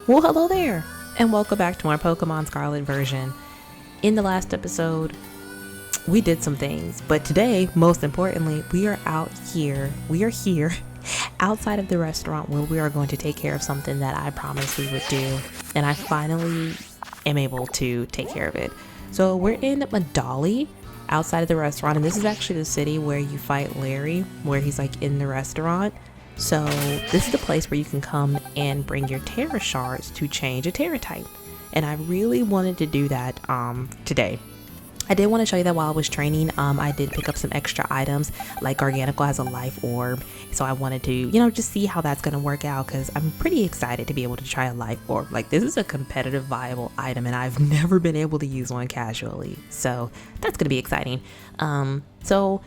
Well, hello there, and welcome back to our Pokemon Scarlet version. In the last episode, we did some things, but today, most importantly, we are here outside of the restaurant where we are going to take care of something that I promised we would do, and I finally am able to take care of it. So we're in Medali, outside of the restaurant, and this is actually the city where you fight Larry, where he's like in the restaurant. So this is the place where you can come and bring your Terra shards to change a Terra type. And I really wanted to do that today. I did want to show you that while I was training, I did pick up some extra items, like Garganacl has a life orb. So I wanted to, just see how that's going to work out, because I'm pretty excited to be able to try a life orb. Like, this is a competitive viable item and I've never been able to use one casually. So that's going to be exciting. So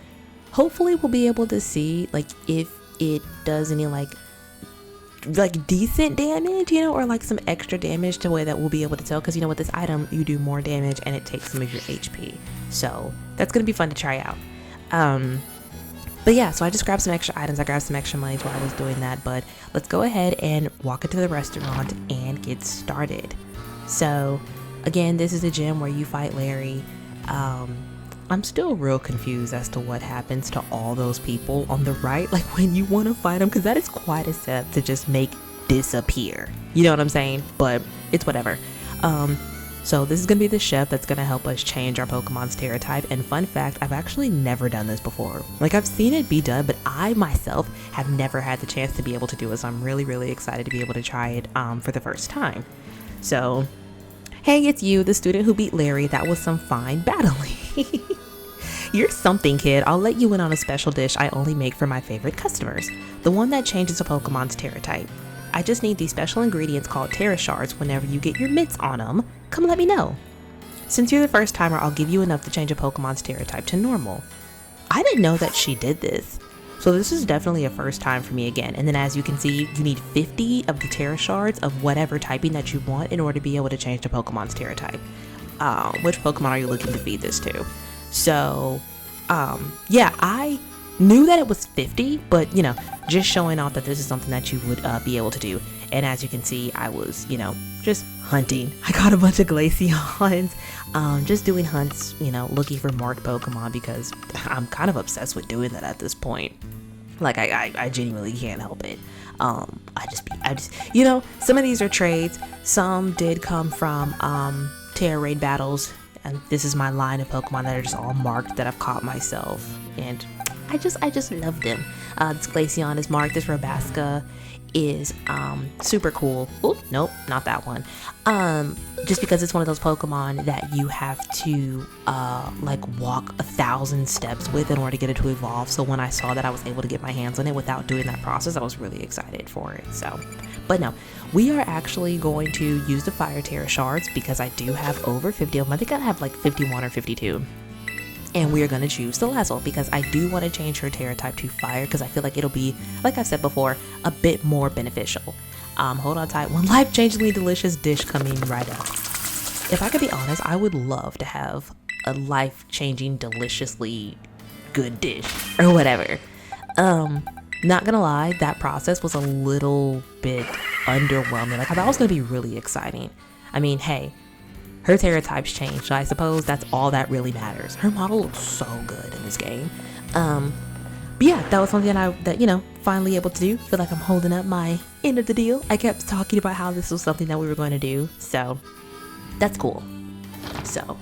hopefully we'll be able to see like if it does any like decent damage, or like some extra damage to way that we'll be able to tell, because with this item you do more damage and it takes some of your HP, so that's gonna be fun to try out. But yeah, so I just grabbed some extra items. I grabbed some extra money while I was doing that, but let's go ahead and walk into the restaurant and get started. So again, this is a gym where you fight Larry. I'm still real confused as to what happens to all those people on the right, like when you want to fight them, because that is quite a step to just make disappear. You know what I'm saying? But it's whatever. So this is going to be the chef that's going to help us change our Pokemon's Terra type. And fun fact, I've actually never done this before. Like, I've seen it be done, but I myself have never had the chance to be able to do it. So I'm really, really excited to be able to try it for the first time. So, hey, it's you, the student who beat Larry. That was some fine battling. You're something, kid. I'll let you in on a special dish I only make for my favorite customers. The one that changes a Pokemon's Terra type. I just need these special ingredients called Terra shards. Whenever you get your mitts on them, come let me know. Since you're the first timer, I'll give you enough to change a Pokemon's Terra type to normal. I didn't know that she did this. So this is definitely a first time for me again. And then as you can see, you need 50 of the Terra shards of whatever typing that you want in order to be able to change the Pokemon's Terra type. Which Pokemon are you looking to feed this to? So, yeah, I knew that it was 50, but, just showing off that this is something that you would be able to do. And as you can see, I was, just hunting. I got a bunch of Glaceons, just doing hunts, looking for marked Pokemon, because I'm kind of obsessed with doing that at this point. Like, I genuinely can't help it. I just, some of these are trades. Some did come from, Terra raid battles. And this is my line of Pokemon that are just all marked that I've caught myself. And I just love them. This Glaceon is marked. This Rabaska is super cool. Oh, nope, not that one. Just because it's one of those Pokemon that you have to like walk 1,000 steps with in order to get it to evolve. So when I saw that I was able to get my hands on it without doing that process, I was really excited for it. So, but no, we are actually going to use the Fire Terra shards because I do have over 50 of them. I think I have like 51 or 52. And we are going to choose Salazzle because I do want to change her Terra type to Fire, because I feel like it'll be, like I said before, a bit more beneficial. Hold on tight. One life-changingly delicious dish coming right up. If I could be honest, I would love to have a life-changing, deliciously good dish or whatever. Not gonna lie, that process was a little bit underwhelming. Like, I thought it was gonna be really exciting. I mean, hey, her Terra types changed, so I suppose that's all that really matters. Her model looks so good in this game. But yeah, that was something that finally able to do. Feel like I'm holding up my end of the deal. I kept talking about how this was something that we were going to do, so that's cool. So,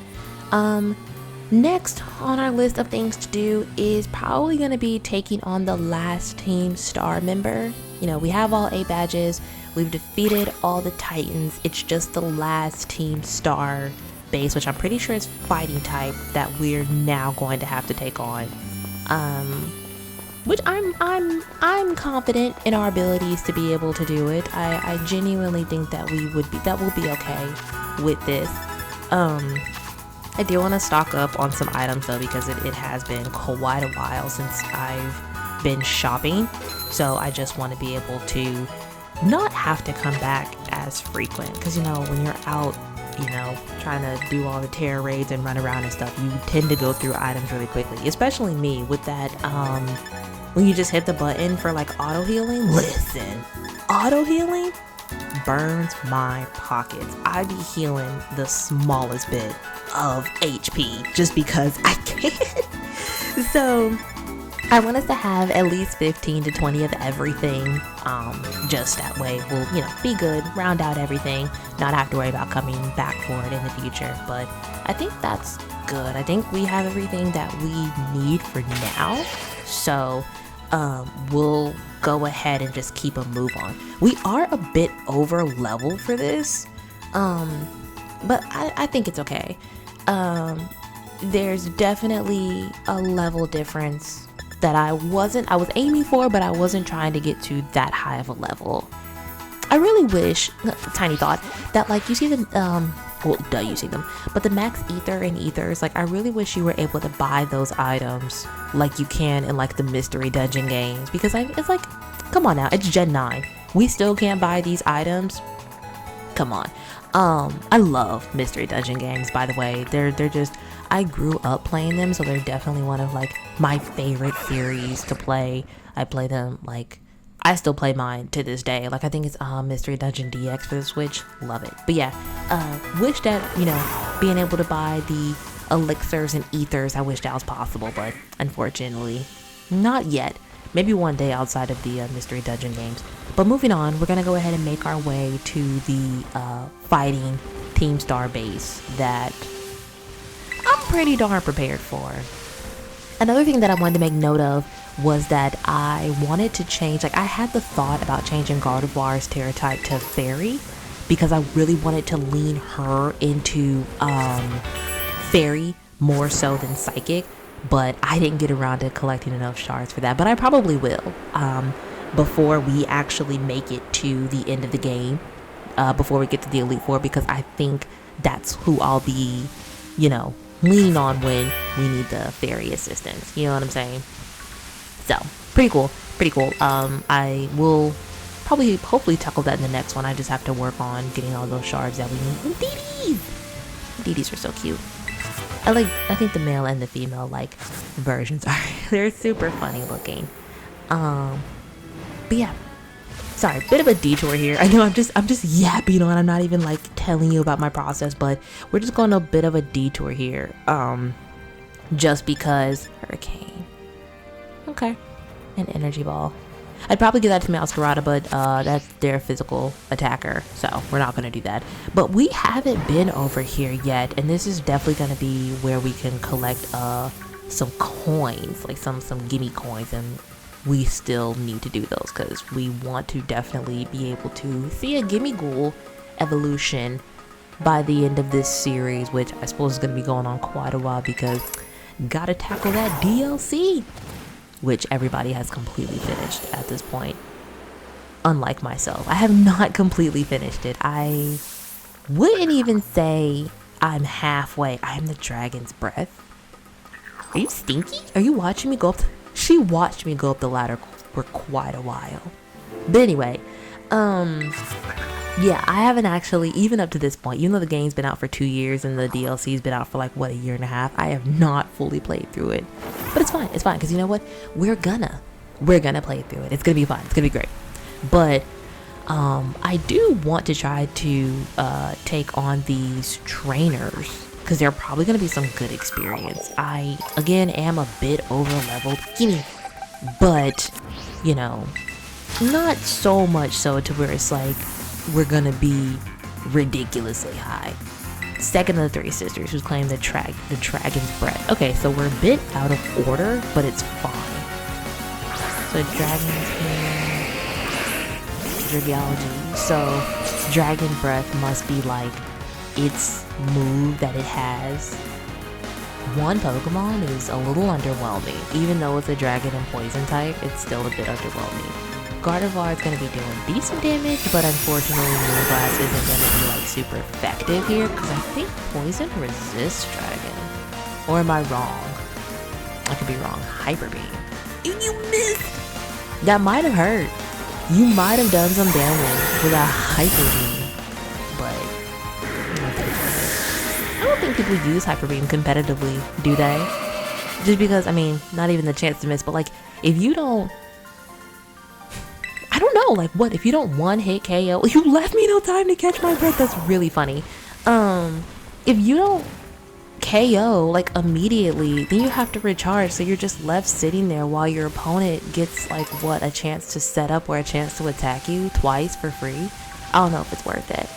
next on our list of things to do is probably going to be taking on the last Team Star member. We have all 8 badges. We've defeated all the Titans. It's just the last Team Star base, which I'm pretty sure is fighting type, that we're now going to have to take on. Which I'm confident in our abilities to be able to do it. I genuinely think that we'll be okay with this. I do want to stock up on some items though, because it has been quite a while since I've been shopping. So I just want to be able to not have to come back as frequent, because when you're out trying to do all the Terra raids and run around and stuff, you tend to go through items really quickly, especially me with that when you just hit the button for like auto healing. Listen, auto healing, burns my pockets. I be healing the smallest bit of HP just because I can. So I want us to have at least 15 to 20 of everything. Just that way we'll, be good, round out everything, not have to worry about coming back for it in the future. But I think that's good. I think we have everything that we need for now. So we'll go ahead and just keep a move on. We are a bit over level for this, but I think it's okay. There's definitely a level difference that I was aiming for, but I wasn't trying to get to that high of a level. I really wish, tiny thought, that you see them, you see them, but the max ether and ethers, I really wish you were able to buy those items like you can in the mystery dungeon games, because it's come on now, it's Gen 9. We still can't buy these items. Come on. I love mystery dungeon games, by the way. They're just, I grew up playing them, so they're definitely one of my favorite series to play. I play them I still play mine to this day. I think it's Mystery Dungeon DX for the Switch. Love it. But yeah, wish that, being able to buy the elixirs and ethers, I wish that was possible, but unfortunately, not yet. Maybe one day outside of the Mystery Dungeon games. But moving on, we're going to go ahead and make our way to the fighting Team Star base that I'm pretty darn prepared for. Another thing that I wanted to make note of was that I wanted to change, I had the thought about changing Gardevoir's Terra type to Fairy, because I really wanted to lean her into Fairy more so than Psychic, but I didn't get around to collecting enough shards for that, but I probably will before we actually make it to the end of the game, before we get to the Elite Four, because I think that's who I'll be, leaning on when we need the Fairy assistance, you know what I'm saying? So, pretty cool. I will hopefully tackle that in the next one. I just have to work on getting all those shards that we need. And DDs are so cute. I think the male and the female versions are they're super funny looking. But yeah. Sorry, bit of a detour here. I know I'm just yapping on. I'm not even telling you about my process, but we're just going a bit of a detour here. Just because Hurricane. Okay. An energy ball. I'd probably give that to Masquerada, but that's their physical attacker, so we're not going to do that. But we haven't been over here yet, and this is definitely going to be where we can collect some coins, some gimme coins, and we still need to do those because we want to definitely be able to see a gimme ghoul evolution by the end of this series, which I suppose is going to be going on quite a while because gotta tackle that DLC, which everybody has completely finished at this point. Unlike myself, I have not completely finished it. I wouldn't even say I'm halfway. I'm the dragon's breath. Are you stinky? Are you watching me go up? She watched me go up the ladder for quite a while. But anyway, yeah, I haven't actually, even up to this point, even though the game's been out for 2 years and the DLC's been out for a year and a half, I have not fully played through it. But it's fine, because you know what? We're gonna play through it. It's gonna be fine. It's gonna be great. But I do want to try to take on these trainers because they're probably gonna be some good experience. I again am a bit over leveled, but not so much so to where it's we're gonna be ridiculously high. Second of the three sisters who's claimed the dragon's breath. Okay, so we're a bit out of order, but it's fine. So dragon's here, Dragology. So dragon breath must be its move that it has. One Pokemon is a little underwhelming. Even though it's a dragon and poison type, it's still a bit underwhelming. Gardevoir is going to be doing decent damage, but unfortunately Moonblast isn't going to be super effective here because I think poison resists dragon. Or am I wrong? I could be wrong. Hyper Beam. And you missed! That might have hurt. You might have done some damage with a Hyper Beam, but I don't think people use Hyper Beam competitively, do they? Just because, not even the chance to miss, but if you don't, I don't know, like, what if you don't one hit KO? You left me no time to catch my breath. That's really funny. If you don't KO like immediately, then you have to recharge, so you're just left sitting there while your opponent gets like what, a chance to set up or a chance to attack you twice for free. I don't know if it's worth it.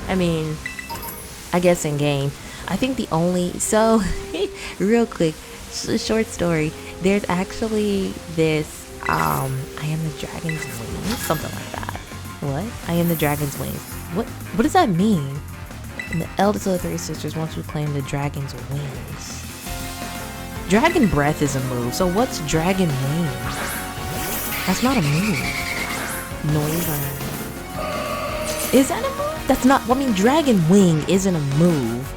I mean, I guess in game, I think the only, so real quick, short story, there's actually this I am the dragon's wings, something like that. What? I am the dragon's wings. What does that mean? And the eldest of the three sisters wants to claim the dragon's wings. Dragon breath is a move, so what's dragon wings? That's not a move. Noise. Is that a move? That's not, I mean, dragon wing isn't a move,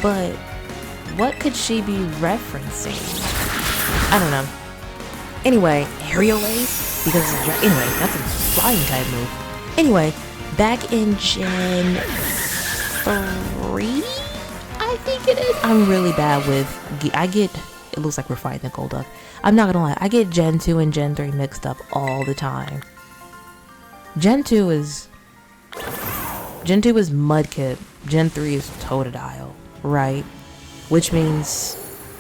but what could she be referencing? I don't know. Anyway, aerial ace? Because it's a anyway, that's a flying type move. Anyway, back in Gen 3, I think it is. I'm really bad with, it looks like we're fighting the Golduck. I'm not gonna lie, I get Gen 2 and Gen 3 mixed up all the time. Gen 2 is Mudkip, Gen 3 is Totodile, right? Which means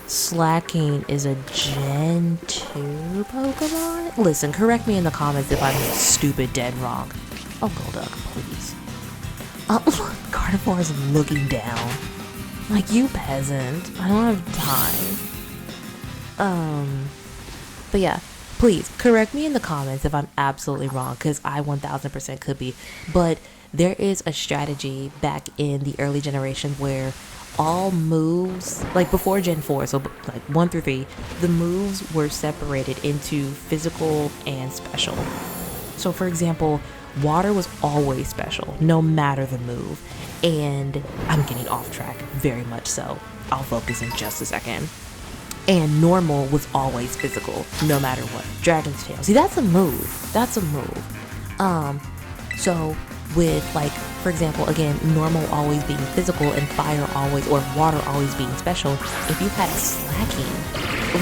Slacking is a Gen 2 Pokemon? Listen, correct me in the comments if I'm stupid dead wrong. Oh, Golduck, please. Carnivore is looking down. Like, you peasant. I don't have time. But yeah, please correct me in the comments if I'm absolutely wrong, because I 1000% could be. But there is a strategy back in the early generation where all moves, like before Gen 4, so like 1 through 3, the moves were separated into physical and special. So for example, water was always special, no matter the move. And I'm getting off track, very much so. I'll focus in just a second. And normal was always physical, no matter what. Dragon's Tail. See, that's a move. That's a move. So with, like, for example, again, normal always being physical and fire always, or water always being special, if you had slacking,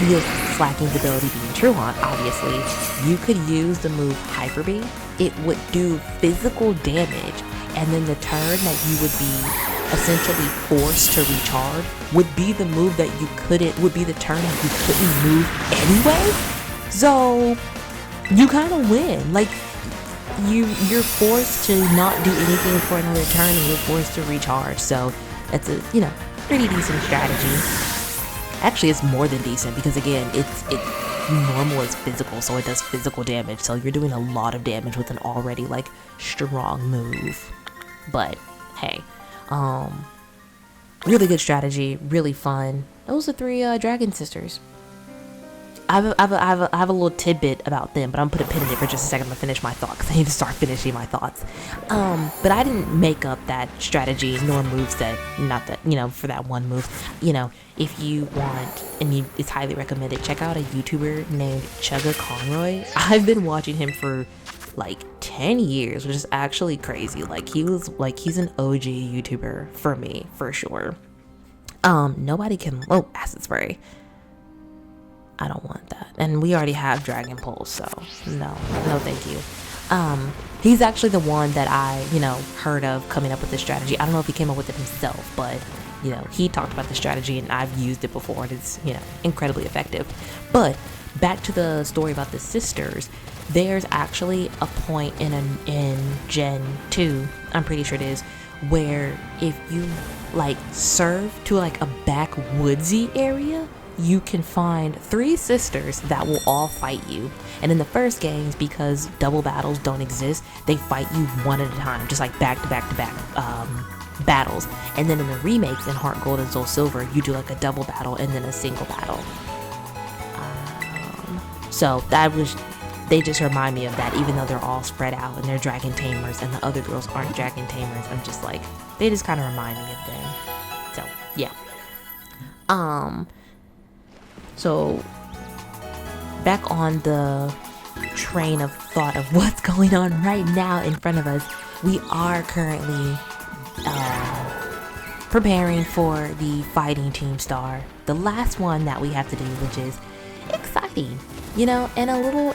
with slacking's ability being true on, obviously, you could use the move Hyper Beam. It would do physical damage, and then the turn that you would be essentially forced to recharge would be the move that you couldn't, would be the turn that you couldn't move anyway. So you kind of win. Like, you're forced to not do anything for another turn, and you're forced to recharge. So that's a, you know, pretty decent strategy. Actually, it's more than decent, because again, it's normal is physical, so it does physical damage. So you're doing a lot of damage with an already like strong move. But hey, really good strategy, really fun. Those are 3 dragon sisters. I have a little tidbit about them, but I'm gonna put a pin in it for just a second. I'm gonna finish my thought, because I need to start finishing my thoughts. But I didn't make up that strategy nor moveset, not that, you know, for that one move. You know, if you want, and it's highly recommended, check out a YouTuber named Chugga Conroy. I've been watching him for like 10 years, which is actually crazy. Like, he's an OG YouTuber for me, for sure. Nobody can, oh, acid spray. I don't want that. And we already have Dragon Pulse, so no thank you. He's actually the one that I, you know, heard of coming up with this strategy. I don't know if he came up with it himself, but, you know, he talked about the strategy and I've used it before, and it's, you know, incredibly effective. But back to the story about the sisters, there's actually a point in Gen 2, I'm pretty sure it is, where if you like serve to like a backwoodsy area, you can find 3 sisters that will all fight you. And in the first games, because double battles don't exist, they fight you one at a time, just like back to back to back battles. And then in the remakes, in Heart Gold and Soul Silver, you do like a double battle and then a single battle. So that was, they just remind me of that, even though they're all spread out and they're dragon tamers and the other girls aren't dragon tamers. I'm just like, they just kind of remind me of them. So yeah. So back on the train of thought of what's going on right now in front of us, we are currently preparing for the Fighting Team Star, the last one that we have to do, which is exciting. you know, and a little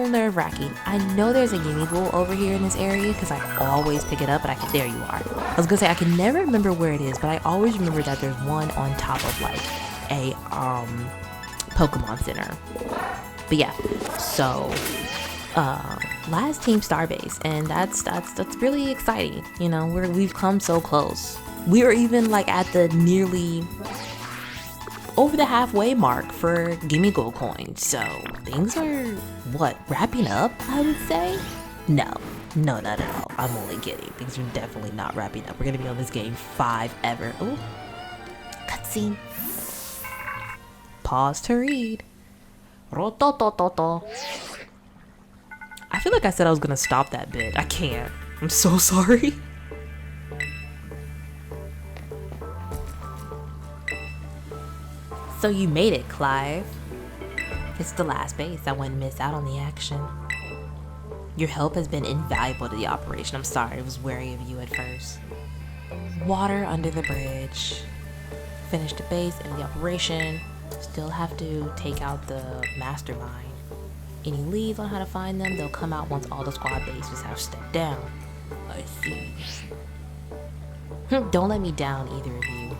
nerve-wracking. I know there's a gimme ghoul over here in this area because I always pick it up, but there you are. I was gonna say I can never remember where it is, but I always remember that there's one on top of like a Pokemon Center. But yeah, so last Team Starbase, and that's really exciting. You know, we've come so close. We are even like at the nearly over the halfway mark for Gimme Gold coins. So things are wrapping up, I would say. No, not at all. I'm only kidding. Things are definitely not wrapping up. We're gonna be on this game forever. Oh, cutscene. Pause to read. Rototototo. I feel like I said I was gonna stop that bit. I can't. I'm so sorry. So you made it, Clive. It's the last base. I wouldn't miss out on the action. Your help has been invaluable to the operation. I'm sorry, I was wary of you at first. Water under the bridge. Finish the base and the operation. Still have to take out the mastermind. Any leads on how to find them, they'll come out once all the squad bases have stepped down. I see. Don't let me down, either of you.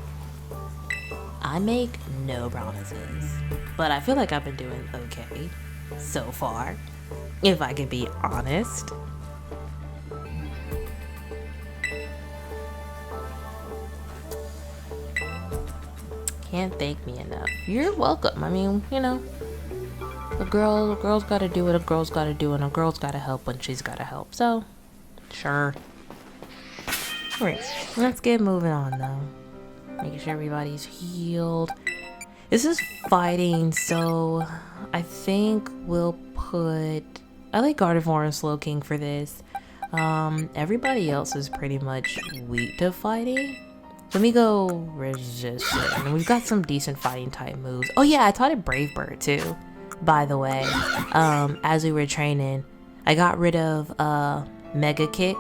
I make no promises, but I feel like I've been doing okay so far, if I can be honest. Can't thank me enough. You're welcome. I mean, you know, a girl's gotta do what a girl's gotta do, and a girl's gotta help when she's gotta help. So, sure. Alright, let's get moving on though. Making sure everybody's healed. This is fighting, so I think we'll put... I like Gardevoir and Slowking for this. Everybody else is pretty much weak to fighting. Let me go Resistance. And we've got some decent fighting type moves. Oh yeah, I taught it Brave Bird too, by the way. As we were training, I got rid of Mega Kick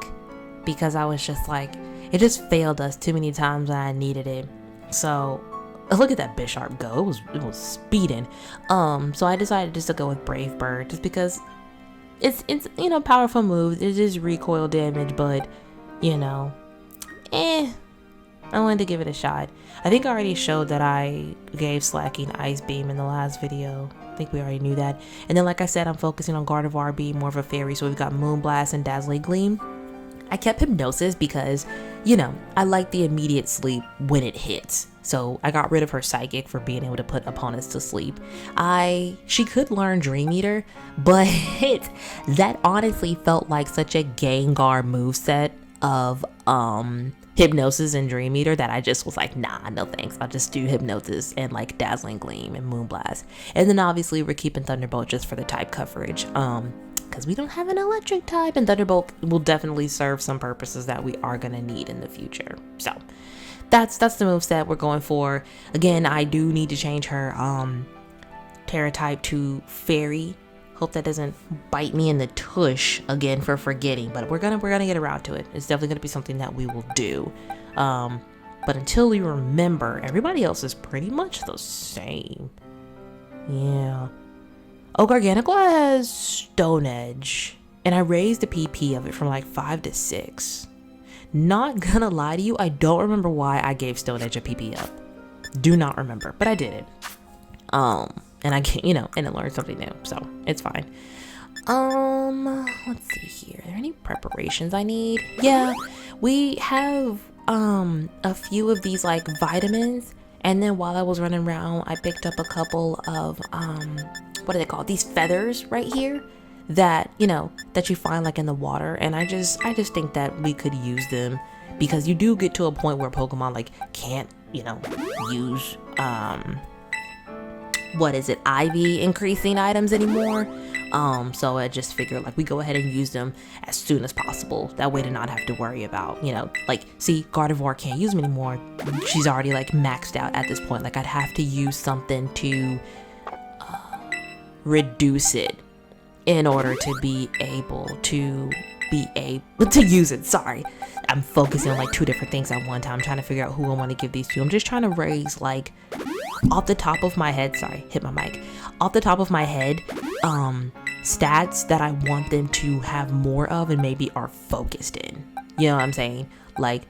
because I was just like, it just failed us too many times when I needed it. So look at that Bisharp go. It was speeding. So I decided just to go with Brave Bird just because it's you know, powerful move. It is recoil damage, but you know, I wanted to give it a shot. I think I already showed that I gave Slacking Ice Beam in the last video. I think we already knew that. And then like I said, I'm focusing on Gardevoir being more of a fairy, so we've got Moonblast and Dazzling Gleam. I kept Hypnosis because, you know, I like the immediate sleep when it hits. So I got rid of her Psychic for being able to put opponents to sleep. She could learn Dream Eater, but that honestly felt like such a Gengar moveset of Hypnosis and Dream Eater that I just was like, nah, no thanks. I'll just do Hypnosis and like Dazzling Gleam and Moonblast. And then obviously we're keeping Thunderbolt just for the type coverage. Because we don't have an electric type, and Thunderbolt will definitely serve some purposes that we are gonna need in the future. So that's the moveset we're going for. Again, I do need to change her Terra type to Fairy. Hope that doesn't bite me in the tush again for forgetting, but we're gonna get around to it. It's definitely gonna be something that we will do. But until we remember, everybody else is pretty much the same. Yeah. Oh, Garganacl has Stone Edge, and I raised the PP of it from like 5 to 6. Not gonna lie to you, I don't remember why I gave Stone Edge a PP up. Do not remember, but I did it. And I can, you know, and it learned something new, so it's fine. Let's see here. Are there any preparations I need? Yeah, we have a few of these like vitamins, and then while I was running around, I picked up a couple of what are they called? These feathers right here that, you know, that you find like in the water, and I just think that we could use them because you do get to a point where Pokemon like can't, you know, use what is it, IV increasing items anymore. So I just figured like we go ahead and use them as soon as possible. That way to not have to worry about, you know, like, see, Gardevoir can't use them anymore. She's already like maxed out at this point. Like I'd have to use something to reduce it in order to be able to use it. Sorry, I'm focusing on like 2 different things at one time, trying to figure out who I want to give these to. I'm just trying to raise like off the top of my head, sorry, hit my mic, off the top of my head, stats that I want them to have more of and maybe are focused in. You know what I'm saying? Like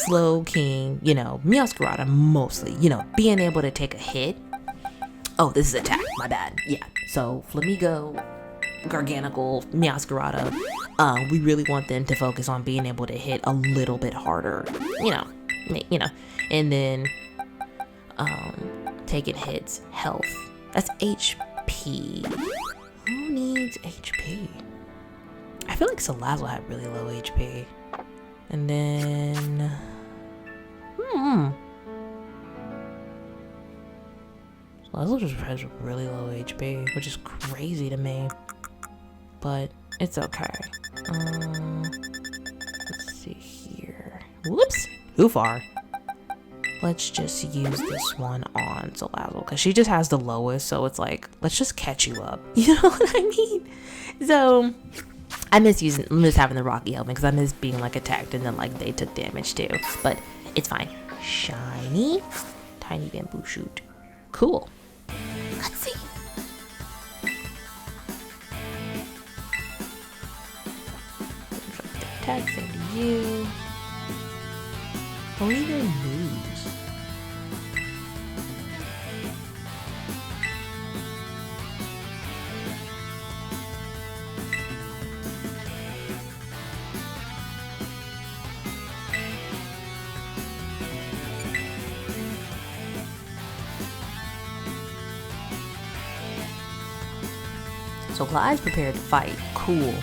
Slow King, Meowscarada mostly, being able to take a hit. Oh, this is attack, my bad. Yeah, so Flamigo, Garganacl, Meowscarada, we really want them to focus on being able to hit a little bit harder, and then taking hits, health. That's HP. Who needs HP? I feel like Salazzle had really low HP. And then... Salazzle just has really low HP, which is crazy to me. But it's okay. Let's see here. Whoops! Too far. Let's just use this one on Salazzle because she just has the lowest, so it's like, let's just catch you up. You know what I mean? So I miss having the Rocky helmet because I miss being like attacked and then like they took damage too. But it's fine. Shiny, tiny bamboo shoot. Cool. Let's see. Attack, same to you. Only their moves. So Clyde's prepared to fight. Cool.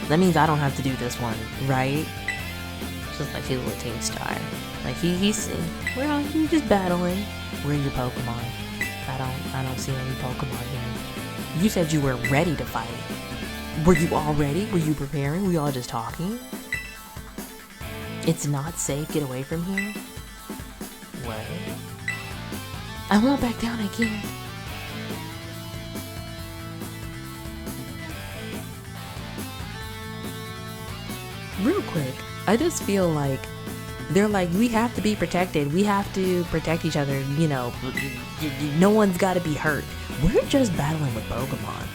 That means I don't have to do this one, right? Just like his little team star. Like he's just battling. Where are your Pokemon? I don't see any Pokemon here. You said you were ready to fight. Were you all ready? Were you preparing? Were you all just talking? It's not safe. Get away from here. What? I won't back down. I can't. Real quick, I just feel like they're like, we have to be protected. We have to protect each other. No one's got to be hurt. We're just battling with Pokemon.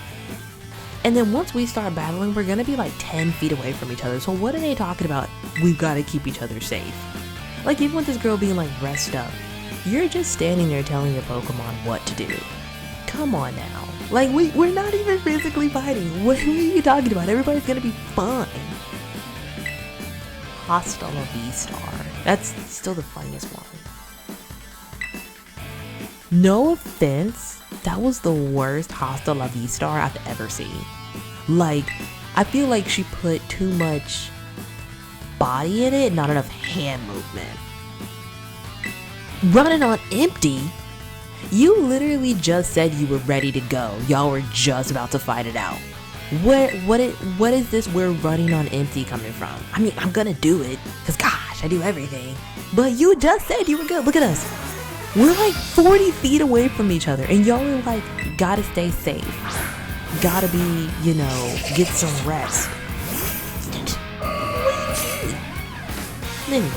And then once we start battling, we're going to be like 10 feet away from each other. So what are they talking about? We've got to keep each other safe. Like even with this girl being like, rest up. You're just standing there telling your Pokemon what to do. Come on now. Like we're not even physically fighting. What are you talking about? Everybody's going to be fine. Hasta la V-Star. That's still the funniest one. No offense, that was the worst Hasta la V-Star I've ever seen. Like, I feel like she put too much body in it, not enough hand movement. Running on empty? You literally just said you were ready to go. Y'all were just about to fight it out. What is this we're running on empty coming from? I mean, I'm gonna do it, because gosh, I do everything. But you just said you were good. Look at us. We're like 40 feet away from each other, and y'all are like, gotta stay safe. Gotta be, get some rest. Anyway,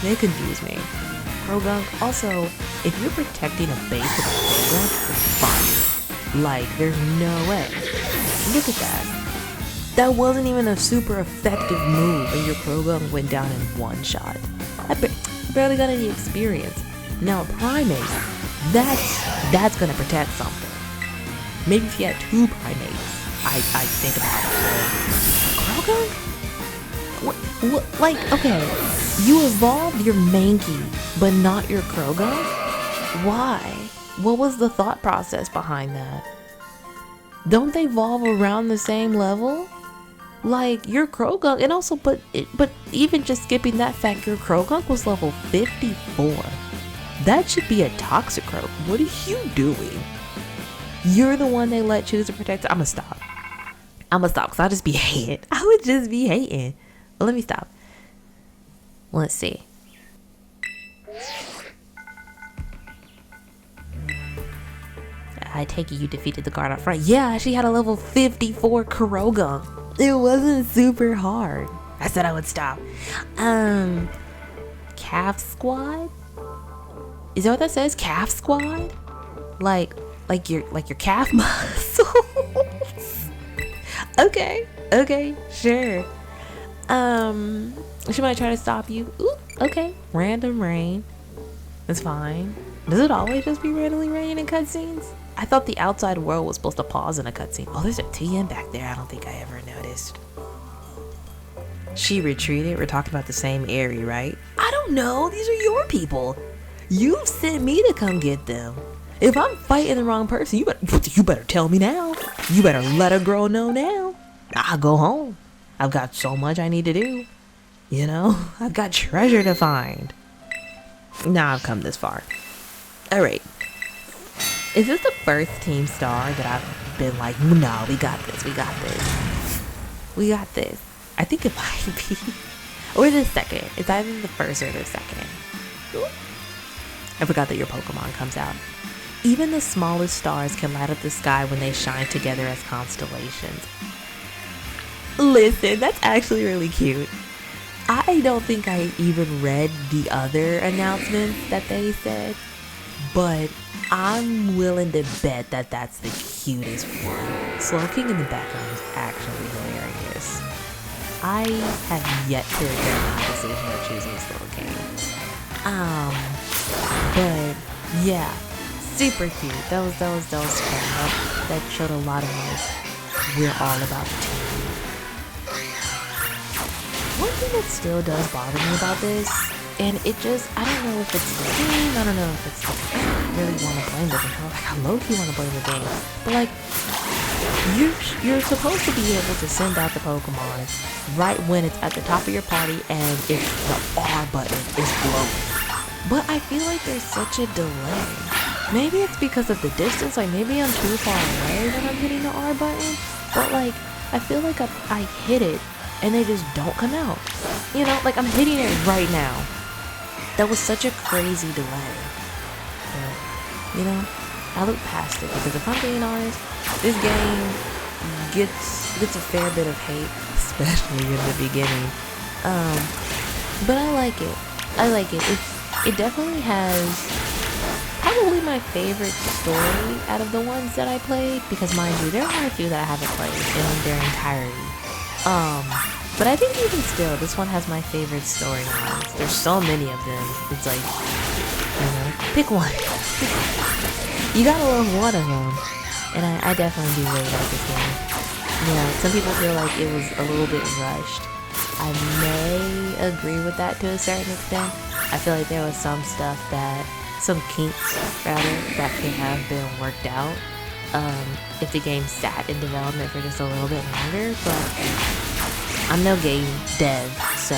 they confuse me. Croagunk, also, if you're protecting a base with a Croagunk, it's fine. Like, there's no way. Look at that. That wasn't even a super effective move, and your Croagunk went down in one shot. I barely got any experience. Now a Primate, that's gonna protect something. Maybe if you had two Primates, I'd think about it. Croagunk? What? Like, okay, you evolved your Mankey, but not your Croagunk? Why? What was the thought process behind that? Don't they evolve around the same level? Like your Croagunk, and also, but even just skipping that fact, your Croagunk was level 54. That should be a Toxicroak. What are you doing? You're the one they let choose to protect. I'ma stop, because I'll just be hating. I would just be hating. But let me stop. Let's see. I take it you defeated the guard up front. Yeah, she had a level 54 Croagunk. It wasn't super hard. I said I would stop. Calf Squad? Is that what that says? Calf Squad? Like your calf muscles? Okay, sure. She might try to stop you. Ooh, okay. Random rain. It's fine. Does it always just be randomly rain in cutscenes? I thought the outside world was supposed to pause in a cutscene. Oh, there's a TM back there. I don't think I ever noticed. She retreated. We're talking about the same area, right? I don't know. These are your people. You've sent me to come get them. If I'm fighting the wrong person, you better tell me now. You better let a girl know now. I'll go home. I've got so much I need to do. You know, I've got treasure to find. Now I've come this far. Alright. Is this the first team star that I've been like, no, we got this. I think it might be. Or the second. It's either the first or the second. I forgot that your Pokemon comes out. Even the smallest stars can light up the sky when they shine together as constellations. Listen, that's actually really cute. I don't think I even read the other announcements that they said, but I'm willing to bet that that's the cutest one. Slowking in the background is actually hilarious. I have yet to regret my decision of choosing Slowking. But yeah, super cute. That was fun. That showed a lot of like, we're all about the team. One thing that still does bother me about this, and it just, I don't know if it's the game, I don't know if it's the, I don't really want to blame the controller, like I low-key want to blame the game, but like, you're supposed to be able to send out the Pokemon right when it's at the top of your party and it's the R button is blowing. But I feel like there's such a delay. Maybe it's because of the distance, like maybe I'm too far away when I'm hitting the R button, but like, I feel like I hit it and they just don't come out. You know, like I'm hitting it right now. That was such a crazy delay. But, you know, I look past it because if I'm being honest, this game gets a fair bit of hate, especially in the beginning. But I like it. It definitely has probably my favorite story out of the ones that I played, because mind you, there are a few that I haven't played in their entirety. But I think even still, this one has my favorite storylines. There's so many of them. It's like, you know, pick one. You gotta love one of them. And I definitely do really like this game. You know, some people feel like it was a little bit rushed. I may agree with that to a certain extent. I feel like there was some kinks that could have been worked out if the game sat in development for just a little bit longer, but I'm no game dev, so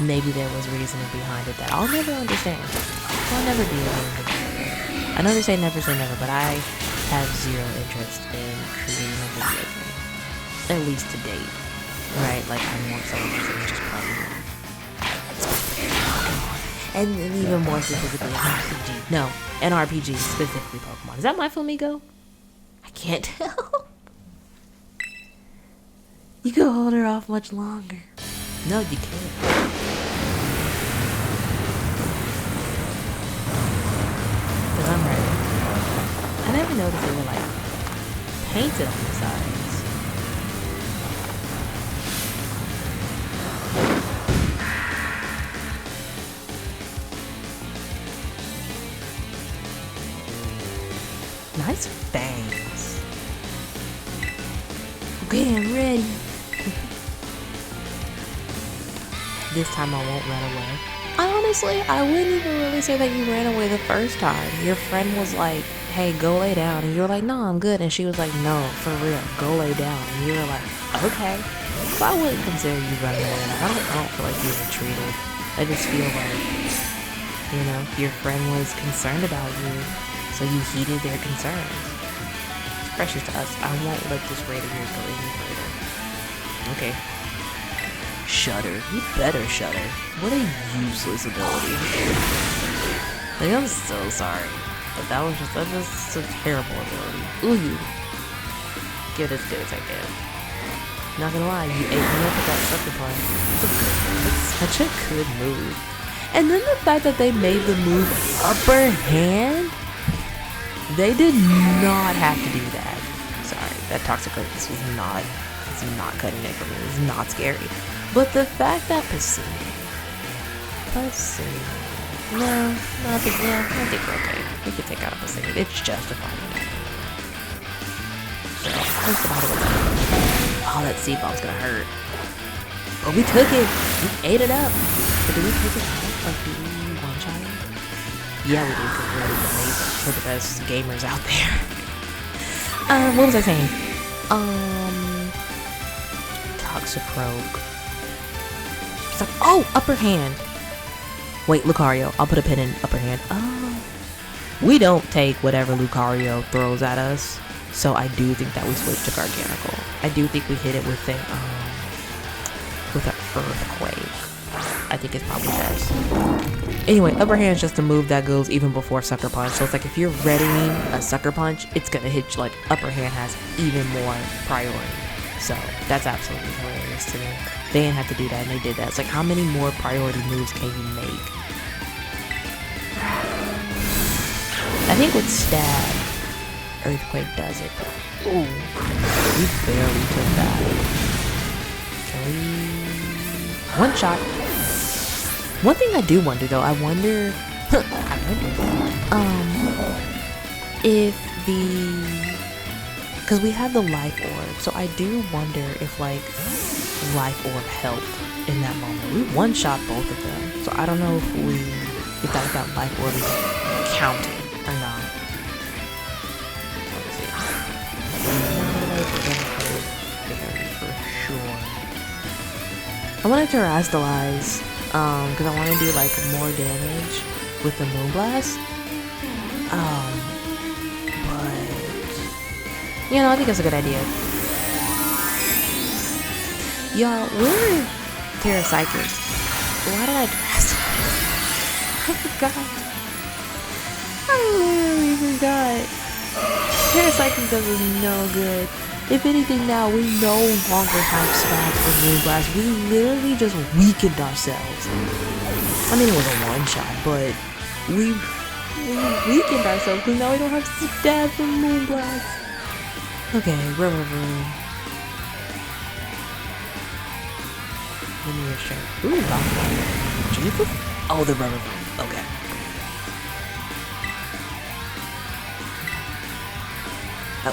maybe there was reasoning behind it that I'll never understand. I'll never be a game developer. I know they say never, but I have zero interest in creating a video game, at least to date, right? Like I'm more so interested in just playing them. And even more specifically, an RPG. No, an RPG, specifically Pokemon. Is that my Flamingo? I can't tell. You could hold her off much longer. No, you can't. Because I'm ready. I never noticed they were like painted on the sides. Nice fangs. Okay, I'm ready. This time I won't run away. Honestly, I wouldn't even really say that you ran away the first time. Your friend was like, hey, go lay down. And you were like, no, I'm good. And she was like, no, for real, go lay down. And you were like, okay. So I wouldn't consider you running away. I don't feel like you retreated. I just feel like, you know, your friend was concerned about you, so you heeded their concerns. It's precious to us. I won't let this raid of yours go any further. Okay. Shudder. You better shudder. What a useless ability. Like, I'm so sorry. But that's just a terrible ability. Ooh, you. Give it as good as I can. Not gonna lie, you ate me up with that sucker punch. It's such a good move. And then the fact that they made the move upper hand, they did not have to do that. Sorry, that toxic this was not It's not cutting it for me. It's not scary. But the fact that Pacini. No, I think we're okay. We could take out a Pacini. It's justified. So, where's the bottle of that? Oh, that seed bomb's gonna hurt. But we took it. We ate it up. But do we take it out? Like, do we one-shot it? Yeah, we do, because we're amazing. We're the best gamers out there. What was I saying? Toxicroak. It's like, oh, upper hand. Wait, Lucario. I'll put a pin in upper hand. Oh. We don't take whatever Lucario throws at us. So I do think that we switch to Garganacl. I do think we hit it with an Earthquake. I think it's probably best. Anyway, upper hand is just a move that goes even before Sucker Punch. So it's like if you're readying a Sucker Punch, it's gonna hit you. Like upper hand has even more priority. So that's absolutely hilarious to me. They didn't have to do that, and they did that. It's like, how many more priority moves can you make? I think with Stab, Earthquake does it. Ooh, we barely took that. Can we... one shot. One thing I do wonder, though, I wonder if the... because we have the Life Orb, so I do wonder if, like, Life Orb helped in that moment. We one-shot both of them, so I don't know if that Life Orb is counting or not. Let's see. For sure. I want to terrestrialize, because I want to do, like, more damage with the Moonblast. You know, I think that's a good idea. Y'all, we're Terrapsychics. Why did I dress? I forgot. I literally forgot. Terrapsychics does us no good. If anything now, we no longer have Smash or Moonblast. We literally just weakened ourselves. I mean, it was a one-shot, but we weakened ourselves because now we don't have Stab for Moonblast. Okay, River Room. Give me a shot. Ooh, Jesus? Oh, the River Room. Okay.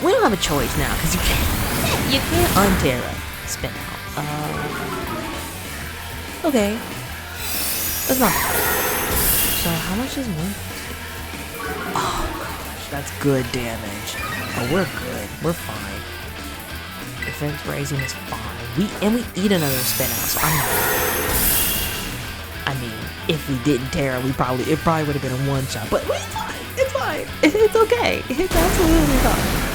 We don't have a choice now, because you can't un-Terra spin out. Okay. That's not bad. So, how much is one? Oh, gosh, that's good damage. Oh, we're good. We're fine. Defense raising is fine. We eat another spin out, so I'm not. I mean, if we didn't Terra, it probably would have been a one shot. But it's fine. It's fine. It's okay. It's absolutely fine.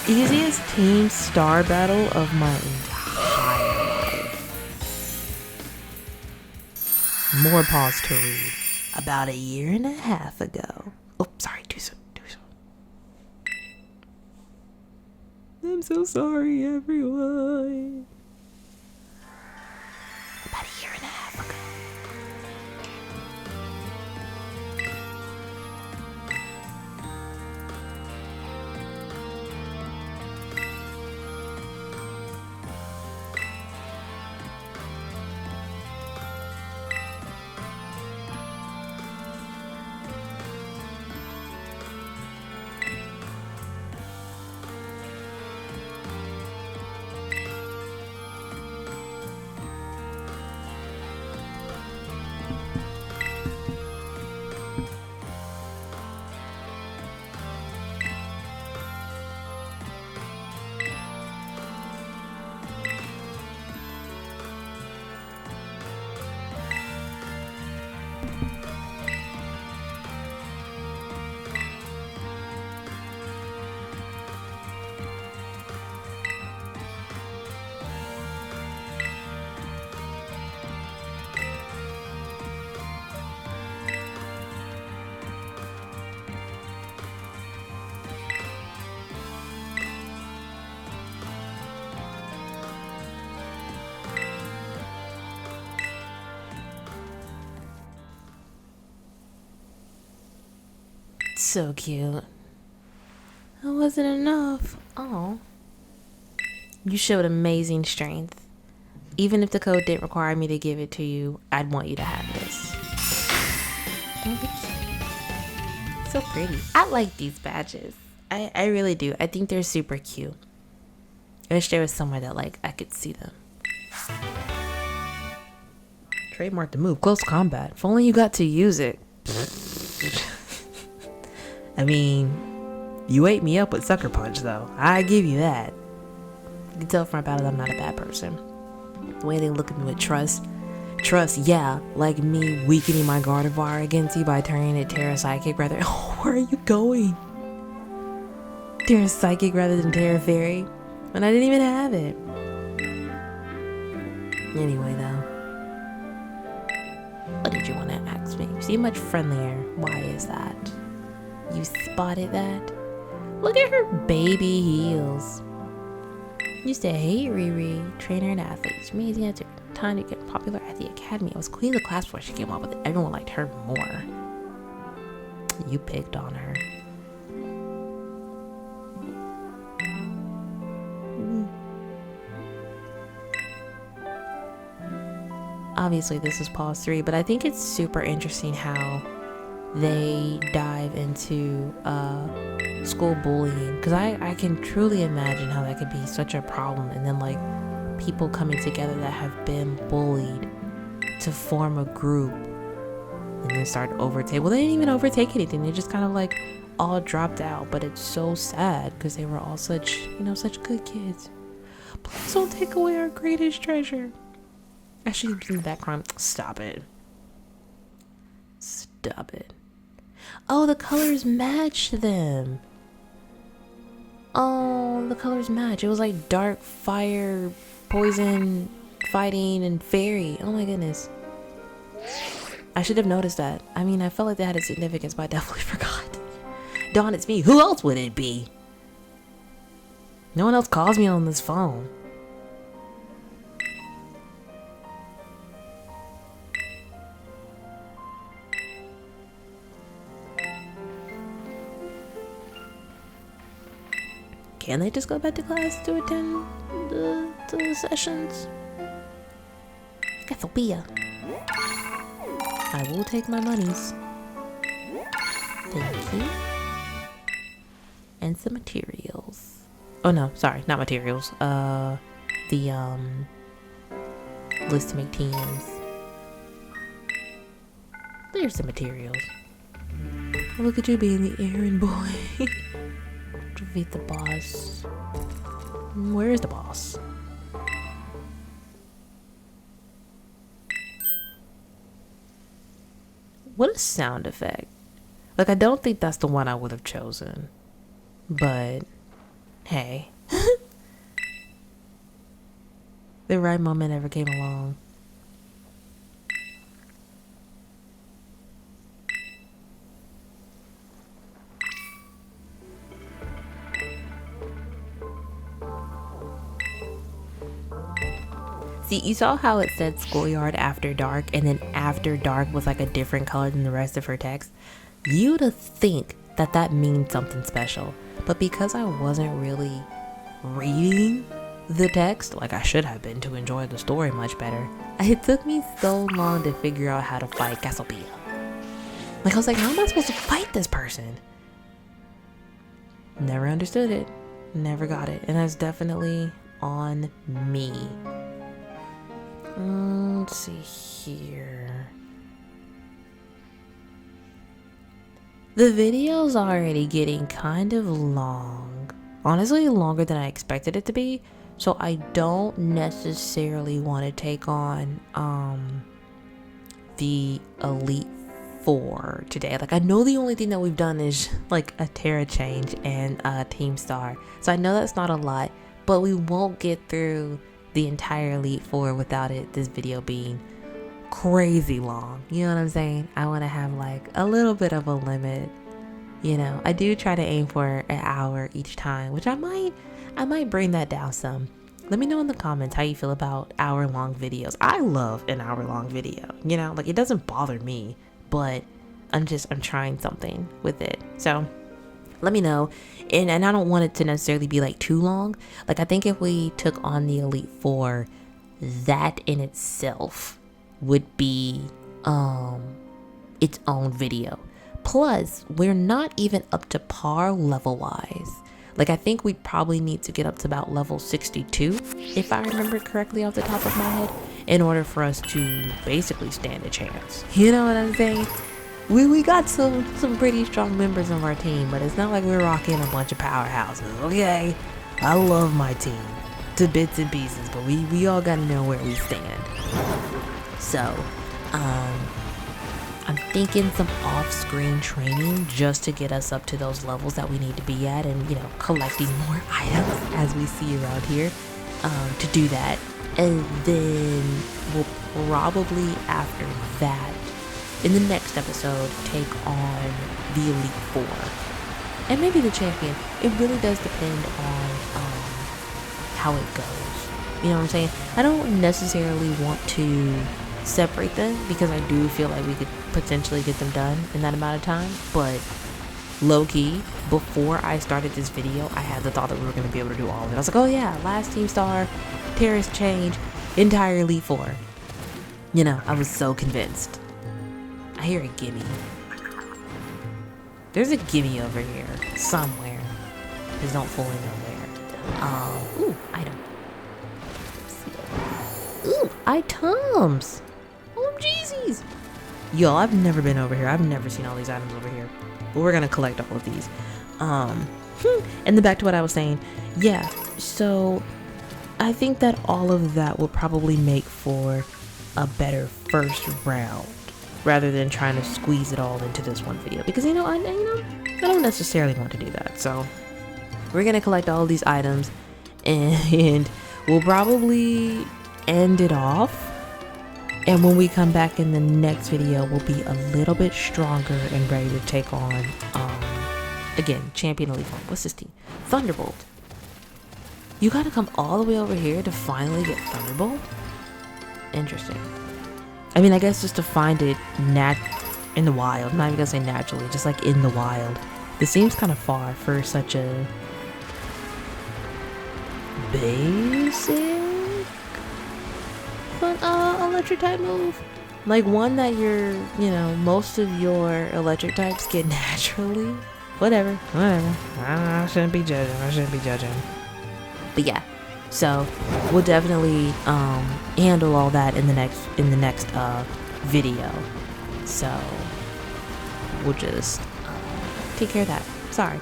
Easiest team star battle of my entire life. More pause to read. About a year and a half ago. Oh, sorry, too soon. I'm so sorry, everyone. About a year and a half ago. So cute. That wasn't enough. Oh. You showed amazing strength. Even if the code didn't require me to give it to you, I'd want you to have this. So pretty. I like these badges. I really do. I think they're super cute. I wish there was somewhere that like I could see them. Trademark the move. Close combat. If only you got to use it. I mean, you ate me up with Sucker Punch though. I give you that. You can tell from my battle that I'm not a bad person. The way they look at me with trust. Trust, yeah, like me weakening my Gardevoir against you by turning it Terra Psychic rather. Oh, where are you going? Terra Psychic rather than Terra Fairy, when I didn't even have it. Anyway, though, what did you want to ask me? You seem much friendlier. Why is that? You spotted that? Look at her baby heels. You said, hey, Riri, trainer and athlete. It's amazing at time to get popular at the academy. I was queen of the class before she came up with it. Everyone liked her more. You picked on her. Obviously this is pause 3, but I think it's super interesting how they dive into school bullying, because I can truly imagine how that could be such a problem, and then like people coming together that have been bullied to form a group and then start to overtake. Well, they didn't even overtake anything. They just kind of like all dropped out, but it's so sad because they were all such, you know, such good kids. Please don't take away our greatest treasure. Actually, that crime. Stop it. Stop it. Oh, the colors match them. Oh, the colors match. It was like dark, fire, poison, fighting, and fairy. Oh my goodness. I should have noticed that. I mean, I felt like that had a significance, but I definitely forgot. Dawn, it's me. Who else would it be? No one else calls me on this phone. Can they just go back to class to attend the sessions? Cassiopeia. I will take my monies. Thank you. And some materials. Oh no, sorry, not materials. The list to make teams. There's some materials. Look at you being the errand boy. Defeat the boss. Where is the boss? What a sound effect. Like, I don't think that's the one I would have chosen. But, hey. The right moment never came along. See, you saw how it said schoolyard after dark, and then after dark was like a different color than the rest of her text. You'd think that that means something special, but because I wasn't really reading the text like I should have been to enjoy the story much better, it took me so long to figure out how to fight Cassiopeia. Like, I was like, how am I supposed to fight this person? Never understood it. Never got it. And that's definitely on me. Let's see here. The video's already getting kind of long. Honestly, longer than I expected it to be. So I don't necessarily want to take on the Elite Four today. Like, I know the only thing that we've done is like a Terra change and a Team Star. So I know that's not a lot, but we won't get through the entire Elite Four without this video being crazy long. You know what I'm saying? I want to have like a little bit of a limit. You know, I do try to aim for an hour each time, which I might bring that down some. Let me know in the comments how you feel about hour-long videos. I love an hour-long video. You know, like, it doesn't bother me, but I'm trying something with it. So Let me know. And I don't want it to necessarily be like too long. Like I think if we took on the Elite Four, that in itself would be its own video. Plus, we're not even up to par level wise. Like I think we probably need to get up to about level 62, if I remember correctly off the top of my head, in order for us to basically stand a chance. You know what I'm saying? We got some pretty strong members of our team, but it's not like we're rocking a bunch of powerhouses, okay? I love my team to bits and pieces, but we all gotta know where we stand. So, I'm thinking some off-screen training just to get us up to those levels that we need to be at, and collecting more items as we see around here to do that. And then we'll probably after that, in the next episode, take on the Elite Four and maybe the champion. It really does depend on how it goes. You know what I'm saying? I don't necessarily want to separate them because I do feel like we could potentially get them done in that amount of time, but low-key, before I started this video, I had the thought that we were going to be able to do all of it. I was like, oh yeah, last team star, terrorist change, entire Elite Four. I was so convinced. I hear a gimme. There's a gimme over here somewhere. Just don't fully know where. Ooh, item. Ooh, items. Oh, jeezies. Yo, I've never been over here. I've never seen all these items over here. But we're gonna collect all of these. And then back to what I was saying. Yeah, so I think that all of that will probably make for a better first round, rather than trying to squeeze it all into this one video, because I don't necessarily want to do that. So we're gonna collect all of these items, and we'll probably end it off. And when we come back in the next video, we'll be a little bit stronger and ready to take on again, Champion Elite Four. What's this team? Thunderbolt. You gotta come all the way over here to finally get Thunderbolt? Interesting. I mean, I guess just to find it in the wild. I'm not even gonna say naturally, just like in the wild. This seems kind of far for such a basic electric type move. Like one that most of your electric types get naturally. Whatever. I shouldn't be judging. But yeah. So we'll definitely handle all that in the next video. So we'll just take care of that. Sorry,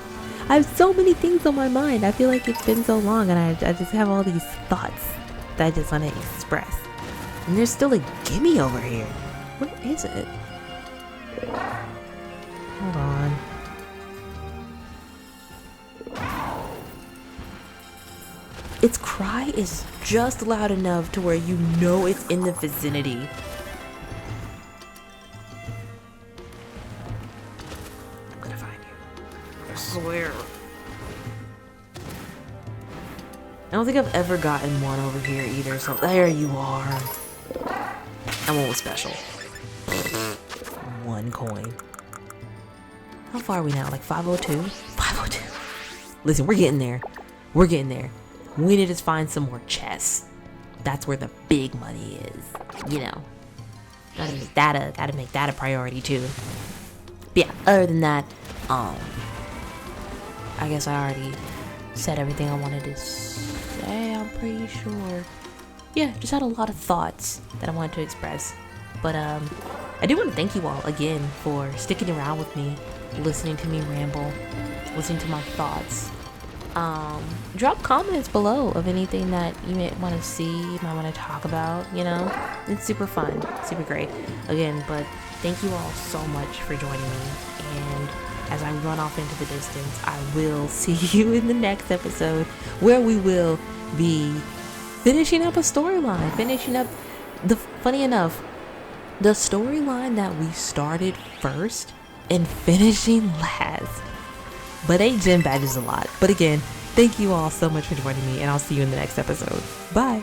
I have so many things on my mind. I feel like it's been so long, and I just have all these thoughts that I just want to express. And there's still a gimme over here. What is it? Hold on. Its cry is just loud enough to where you know it's in the vicinity. I'm gonna find you. I swear. I don't think I've ever gotten one over here either, so there you are. That one was special. 1 coin. How far are we now? Like 502? 502. Listen, we're getting there. We're getting there. We need to find some more chests. That's where the big money is. Gotta make that a priority too. But yeah, other than that, I guess I already said everything I wanted to say, I'm pretty sure. Yeah, just had a lot of thoughts that I wanted to express. But I do want to thank you all again for sticking around with me, listening to me ramble, listening to my thoughts. Drop comments below of anything that you might want to see, might want to talk about. It's super fun, super great again. But thank you all so much for joining me, and as I run off into the distance, I will see you in the next episode, where we will be finishing up a storyline, funny enough, the storyline that we started first and finishing last. But 8 gem badges a lot. But again, thank you all so much for joining me, and I'll see you in the next episode. Bye.